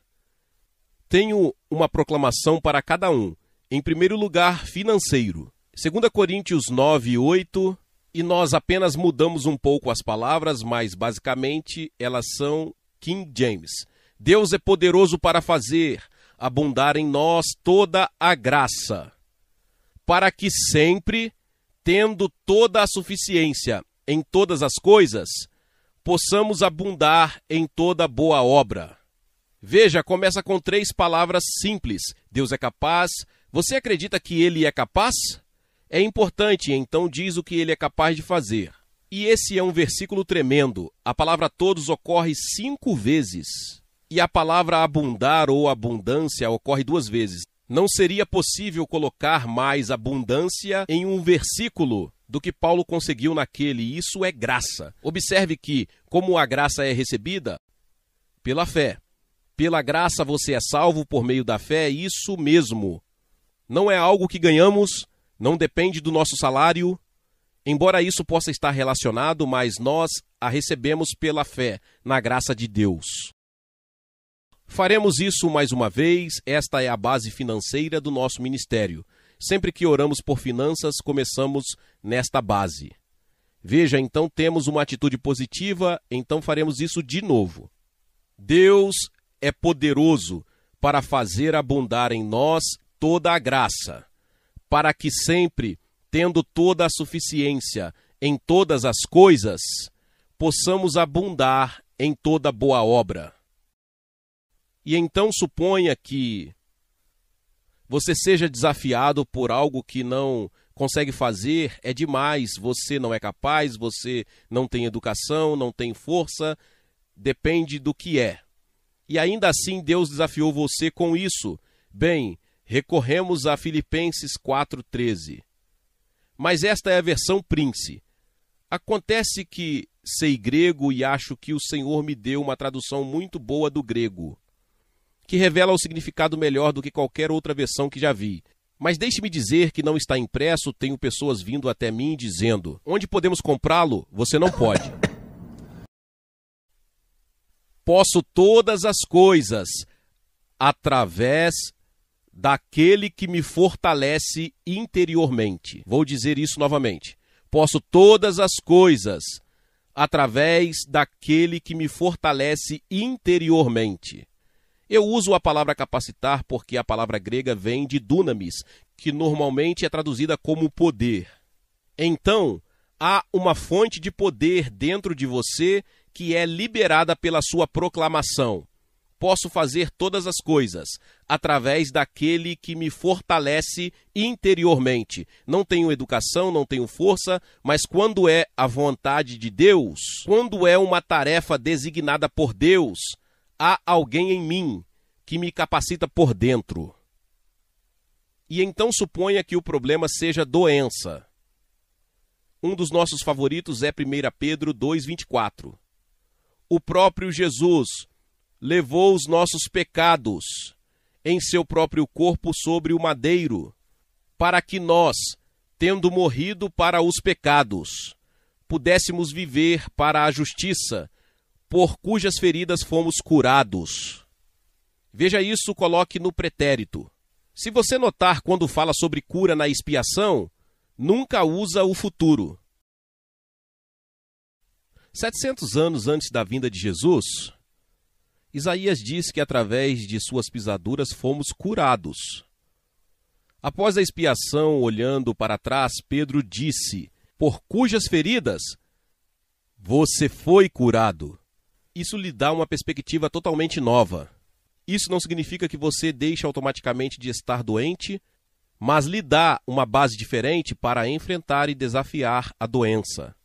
Tenho uma proclamação para cada um. Em primeiro lugar, financeiro. 2 Coríntios 9, 8, e nós apenas mudamos um pouco as palavras, mas basicamente elas são King James. Deus é poderoso para fazer abundar em nós toda a graça, para que sempre, tendo toda a suficiência em todas as coisas, possamos abundar em toda boa obra. Veja, começa com 3 palavras simples. Deus é capaz. Você acredita que Ele é capaz? É importante, então diz o que Ele é capaz de fazer. E esse é um versículo tremendo. A palavra todos ocorre 5 vezes. E a palavra abundar ou abundância ocorre 2 vezes. Não seria possível colocar mais abundância em um versículo do que Paulo conseguiu naquele. Isso é graça. Observe que, como a graça é recebida? Pela fé. Pela graça você é salvo por meio da fé, isso mesmo. Não é algo que ganhamos, não depende do nosso salário. Embora isso possa estar relacionado, mas nós a recebemos pela fé, na graça de Deus. Faremos isso mais uma vez, esta é a base financeira do nosso ministério. Sempre que oramos por finanças, começamos nesta base. Veja, então temos uma atitude positiva, então faremos isso de novo. Deus é poderoso para fazer abundar em nós toda a graça, para que sempre, tendo toda a suficiência em todas as coisas, possamos abundar em toda boa obra. E então suponha que você seja desafiado por algo que não consegue fazer, é demais, você não é capaz, você não tem educação, não tem força, depende do que é. E ainda assim Deus desafiou você com isso. Bem, recorremos a Filipenses 4,13. Mas esta é a versão Prince. Acontece que sei grego e acho que o Senhor me deu uma tradução muito boa do grego, que revela o significado melhor do que qualquer outra versão que já vi. Mas deixe-me dizer que não está impresso, tenho pessoas vindo até mim dizendo: onde podemos comprá-lo? Você não pode. Posso todas as coisas através daquele que me fortalece interiormente. Vou dizer isso novamente. Posso todas as coisas através daquele que me fortalece interiormente. Eu uso a palavra capacitar porque a palavra grega vem de dunamis, que normalmente é traduzida como poder. Então, há uma fonte de poder dentro de você que é liberada pela sua proclamação. Posso fazer todas as coisas através daquele que me fortalece interiormente. Não tenho educação, não tenho força, mas quando é a vontade de Deus, quando é uma tarefa designada por Deus, há alguém em mim que me capacita por dentro. E então suponha que o problema seja doença. Um dos nossos favoritos é 1 Pedro 2,24. O próprio Jesus levou os nossos pecados em seu próprio corpo sobre o madeiro, para que nós, tendo morrido para os pecados, pudéssemos viver para a justiça, por cujas feridas fomos curados. Veja isso, coloque no pretérito. Se você notar quando fala sobre cura na expiação, nunca usa o futuro. 700 anos antes da vinda de Jesus, Isaías diz que através de suas pisaduras fomos curados. Após a expiação, olhando para trás, Pedro disse: por cujas feridas você foi curado. Isso lhe dá uma perspectiva totalmente nova. Isso não significa que você deixe automaticamente de estar doente, mas lhe dá uma base diferente para enfrentar e desafiar a doença.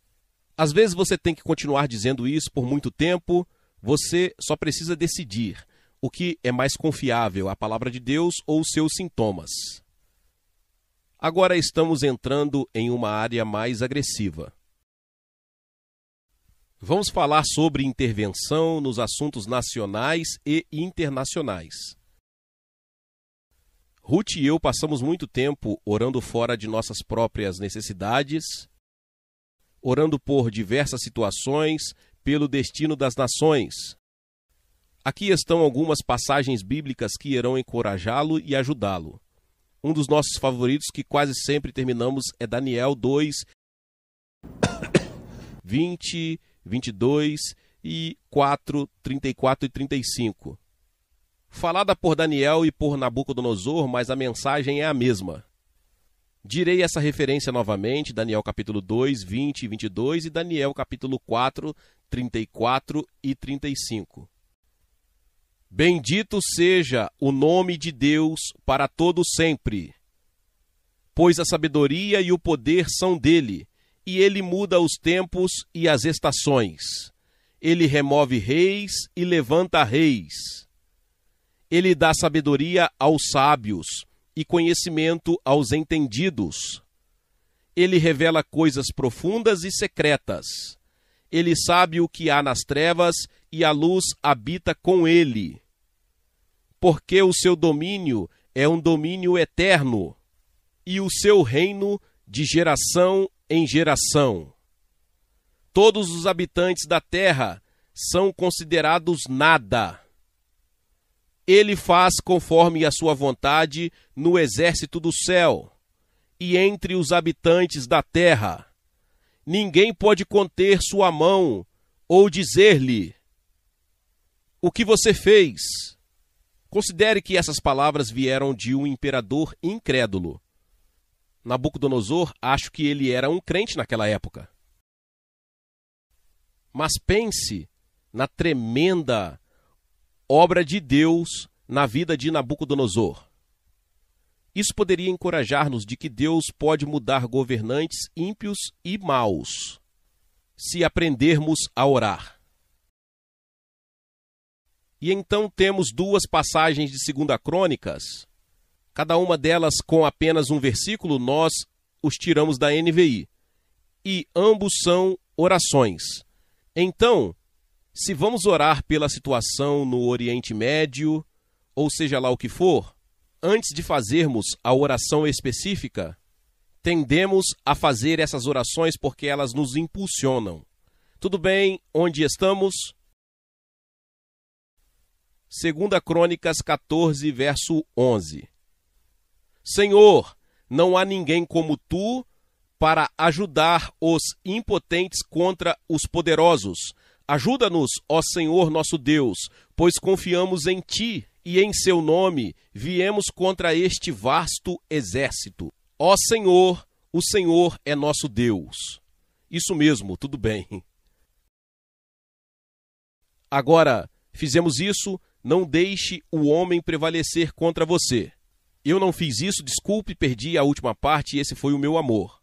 Às vezes você tem que continuar dizendo isso por muito tempo, você só precisa decidir o que é mais confiável, a palavra de Deus ou os seus sintomas. Agora estamos entrando em uma área mais agressiva. Vamos falar sobre intervenção nos assuntos nacionais e internacionais. Ruth e eu passamos muito tempo orando fora de nossas próprias necessidades, orando por diversas situações, pelo destino das nações. Aqui estão algumas passagens bíblicas que irão encorajá-lo e ajudá-lo. Um dos nossos favoritos, que quase sempre terminamos, é Daniel 2, 20, 22 e 4, 34 e 35. Falada por Daniel e por Nabucodonosor, mas a mensagem é a mesma. Direi essa referência novamente, Daniel capítulo 2, 20 e 22 e Daniel capítulo 4, 34 e 35. Bendito seja o nome de Deus para todo sempre, pois a sabedoria e o poder são dele, e ele muda os tempos e as estações. Ele remove reis e levanta reis. Ele dá sabedoria aos sábios e conhecimento aos entendidos. Ele revela coisas profundas e secretas. Ele sabe o que há nas trevas e a luz habita com ele. Porque o seu domínio é um domínio eterno e o seu reino de geração em geração. Todos os habitantes da terra são considerados nada. Ele faz conforme a sua vontade no exército do céu e entre os habitantes da terra. Ninguém pode conter sua mão ou dizer-lhe: o que você fez? Considere que essas palavras vieram de um imperador incrédulo. Nabucodonosor, acho que ele era um crente naquela época. Mas pense na tremenda obra de Deus na vida de Nabucodonosor. Isso poderia encorajar-nos de que Deus pode mudar governantes ímpios e maus, se aprendermos a orar. E então temos duas passagens de 2 Crônicas, cada uma delas com apenas um versículo, nós os tiramos da NVI. E ambos são orações. Então, se vamos orar pela situação no Oriente Médio, ou seja lá o que for, antes de fazermos a oração específica, tendemos a fazer essas orações porque elas nos impulsionam. Tudo bem, onde estamos? 2 Crônicas 14, verso 11. Senhor, não há ninguém como tu para ajudar os impotentes contra os poderosos. Ajuda-nos, ó Senhor nosso Deus, pois confiamos em ti e em seu nome viemos contra este vasto exército. Ó Senhor, o Senhor é nosso Deus. Isso mesmo, tudo bem. Agora, fizemos isso, não deixe o homem prevalecer contra você. Eu não fiz isso, desculpe, perdi a última parte e esse foi o meu amor.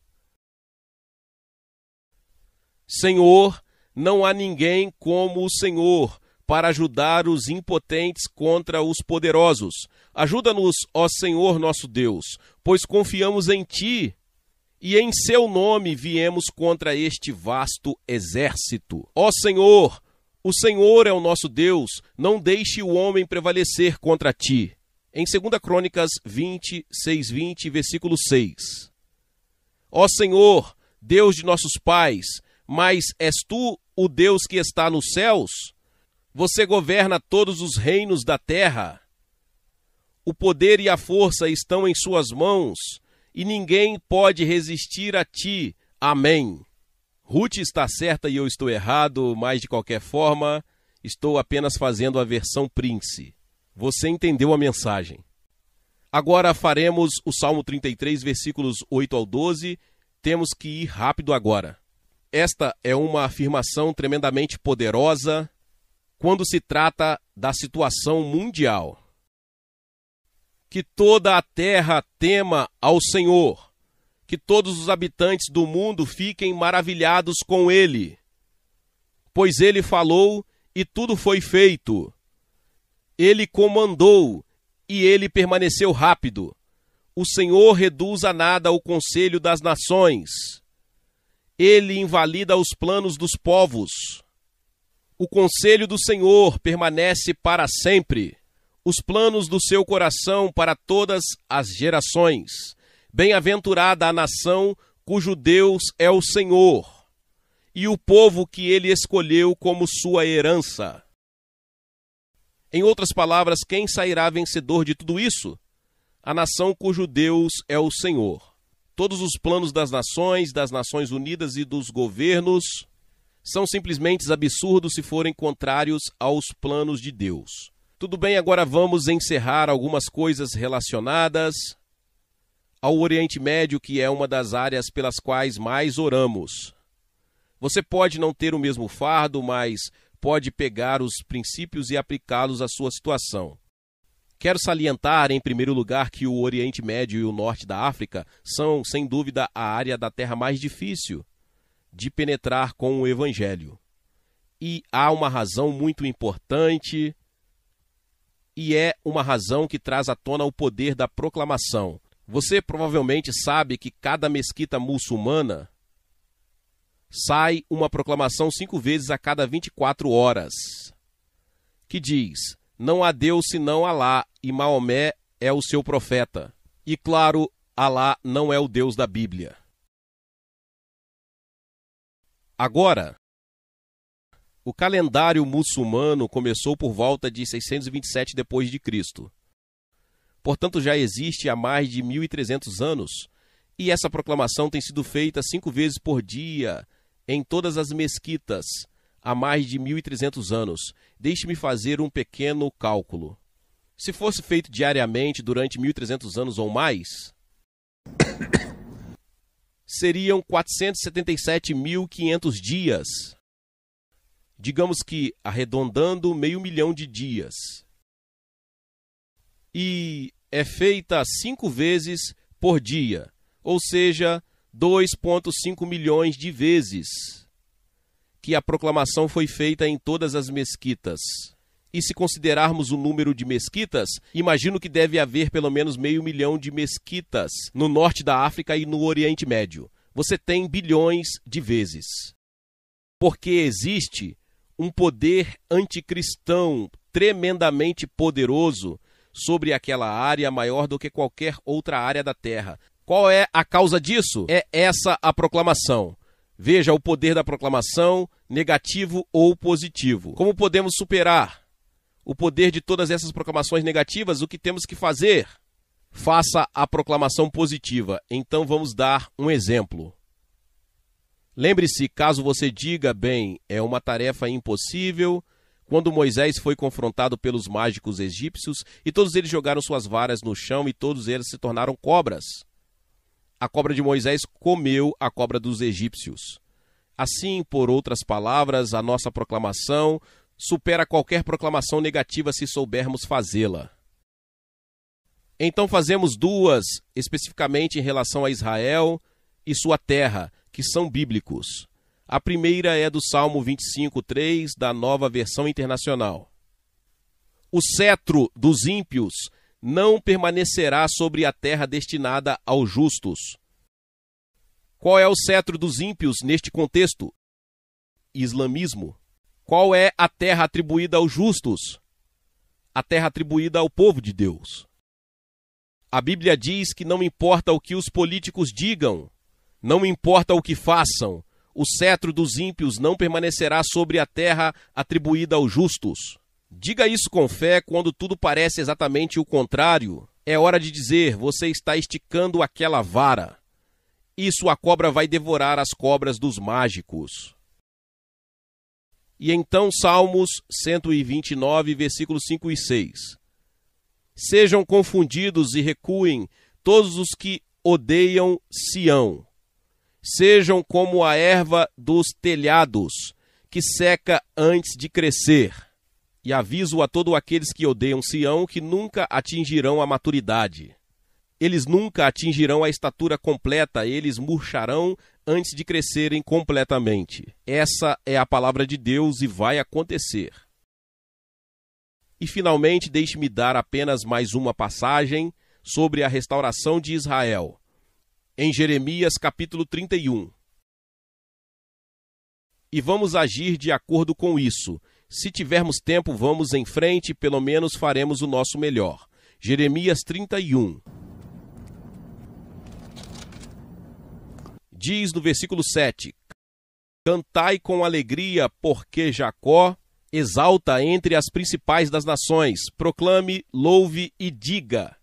Senhor, não há ninguém como o Senhor, para ajudar os impotentes contra os poderosos. Ajuda-nos, ó Senhor nosso Deus, pois confiamos em Ti, e em Seu nome viemos contra este vasto exército. Ó Senhor, o Senhor é o nosso Deus, não deixe o homem prevalecer contra Ti. Em 2 Crônicas 20, 6:20, versículo 6. Ó Senhor, Deus de nossos pais, mas és Tu o Deus que está nos céus? Você governa todos os reinos da terra. O poder e a força estão em suas mãos, e ninguém pode resistir a Ti. Amém. Ruth está certa e eu estou errado, mas de qualquer forma, estou apenas fazendo a versão Prince. Você entendeu a mensagem. Agora faremos o Salmo 33, versículos 8 ao 12. Temos que ir rápido agora. Esta é uma afirmação tremendamente poderosa quando se trata da situação mundial. Que toda a terra tema ao Senhor, que todos os habitantes do mundo fiquem maravilhados com Ele, pois Ele falou e tudo foi feito. Ele comandou e Ele permaneceu rápido. O Senhor reduz a nada o conselho das nações. Ele invalida os planos dos povos. O conselho do Senhor permanece para sempre, os planos do seu coração para todas as gerações. Bem-aventurada a nação cujo Deus é o Senhor, e o povo que Ele escolheu como sua herança. Em outras palavras, quem sairá vencedor de tudo isso? A nação cujo Deus é o Senhor. Todos os planos das Nações Unidas e dos governos são simplesmente absurdos se forem contrários aos planos de Deus. Tudo bem, agora vamos encerrar algumas coisas relacionadas ao Oriente Médio, que é uma das áreas pelas quais mais oramos. Você pode não ter o mesmo fardo, mas pode pegar os princípios e aplicá-los à sua situação. Quero salientar, em primeiro lugar, que o Oriente Médio e o Norte da África são, sem dúvida, a área da Terra mais difícil de penetrar com o Evangelho. E há uma razão muito importante, e é uma razão que traz à tona o poder da proclamação. Você provavelmente sabe que cada mesquita muçulmana sai uma proclamação 5 vezes a cada 24 horas, que diz: não há Deus senão Alá, e Maomé é o seu profeta. E claro, Alá não é o Deus da Bíblia. Agora, o calendário muçulmano começou por volta de 627 d.C. Portanto, já existe há mais de 1.300 anos, e essa proclamação tem sido feita 5 vezes por dia em todas as mesquitas há mais de 1.300 anos. Deixe-me fazer um pequeno cálculo. Se fosse feito diariamente durante 1.300 anos ou mais, seriam 477.500 dias. Digamos que, arredondando, 500.000 de dias. E é feita 5 vezes por dia, ou seja, 2,5 milhões de vezes que a proclamação foi feita em todas as mesquitas. E se considerarmos o número de mesquitas, imagino que deve haver pelo menos 500.000 de mesquitas no norte da África e no Oriente Médio. Você tem bilhões de vezes. Porque existe um poder anticristão tremendamente poderoso sobre aquela área, maior do que qualquer outra área da Terra. Qual é a causa disso? É essa a proclamação. Veja o poder da proclamação, negativo ou positivo. Como podemos superar o poder de todas essas proclamações negativas? O que temos que fazer? Faça a proclamação positiva. Então vamos dar um exemplo. Lembre-se, caso você diga, bem, é uma tarefa impossível, quando Moisés foi confrontado pelos mágicos egípcios, e todos eles jogaram suas varas no chão e todos eles se tornaram cobras. A cobra de Moisés comeu a cobra dos egípcios. Assim, por outras palavras, a nossa proclamação supera qualquer proclamação negativa se soubermos fazê-la. Então fazemos 2, especificamente em relação a Israel e sua terra, que são bíblicos. A primeira é do Salmo 25:3, da Nova Versão Internacional. O cetro dos ímpios não permanecerá sobre a terra destinada aos justos. Qual é o cetro dos ímpios neste contexto? Islamismo. Qual é a terra atribuída aos justos? A terra atribuída ao povo de Deus. A Bíblia diz que não importa o que os políticos digam, não importa o que façam, o cetro dos ímpios não permanecerá sobre a terra atribuída aos justos. Diga isso com fé quando tudo parece exatamente o contrário. É hora de dizer, você está esticando aquela vara. Isso a cobra vai devorar as cobras dos mágicos. E então Salmos 129, versículos 5 e 6. Sejam confundidos e recuem todos os que odeiam Sião. Sejam como a erva dos telhados, que seca antes de crescer. E aviso a todos aqueles que odeiam Sião que nunca atingirão a maturidade. Eles nunca atingirão a estatura completa, eles murcharão antes de crescerem completamente. Essa é a palavra de Deus e vai acontecer. E finalmente, deixe-me dar apenas mais uma passagem sobre a restauração de Israel. Em Jeremias capítulo 31. E vamos agir de acordo com isso. Se tivermos tempo, vamos em frente, pelo menos faremos o nosso melhor. Jeremias 31. Diz no versículo 7, cantai com alegria, porque Jacó exalta entre as principais das nações, proclame, louve e diga.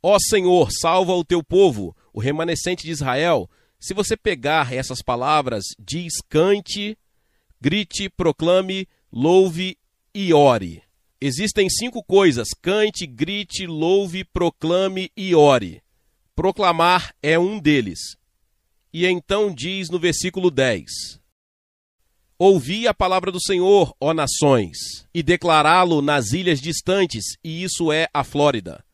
Ó Senhor, salva o teu povo, o remanescente de Israel. Se você pegar essas palavras, diz cante, grite, proclame, louve e ore. Existem 5 coisas, cante, grite, louve, proclame e ore. Proclamar é um deles. E então diz no versículo 10, ouvi a palavra do Senhor, ó nações, e declará-lo nas ilhas distantes, e isso é a Flórida.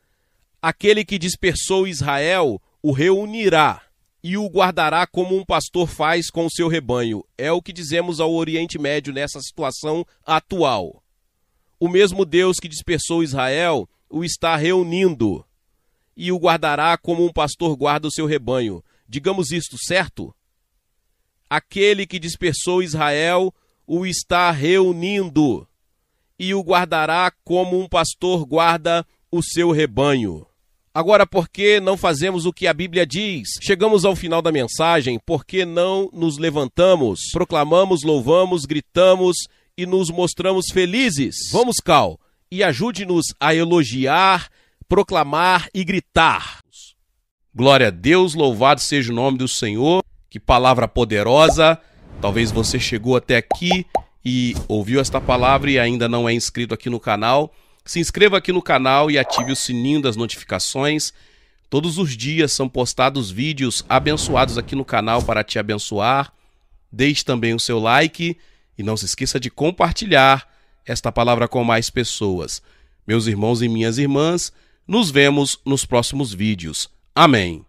Aquele que dispersou Israel o reunirá e o guardará como um pastor faz com o seu rebanho. É o que dizemos ao Oriente Médio nessa situação atual. O mesmo Deus que dispersou Israel o está reunindo e o guardará como um pastor guarda o seu rebanho. Digamos isto, certo? Aquele que dispersou Israel o está reunindo e o guardará como um pastor guarda o seu rebanho. Agora, por que não fazemos o que a Bíblia diz? Chegamos ao final da mensagem, por que não nos levantamos, proclamamos, louvamos, gritamos e nos mostramos felizes? Vamos, Cal, e ajude-nos a elogiar, proclamar e gritar. Glória a Deus, louvado seja o nome do Senhor. Que palavra poderosa. Talvez você chegou até aqui e ouviu esta palavra e ainda não é inscrito aqui no canal. Se inscreva aqui no canal e ative o sininho das notificações. Todos os dias são postados vídeos abençoados aqui no canal para te abençoar. Deixe também o seu like e não se esqueça de compartilhar esta palavra com mais pessoas. Meus irmãos e minhas irmãs, nos vemos nos próximos vídeos. Amém.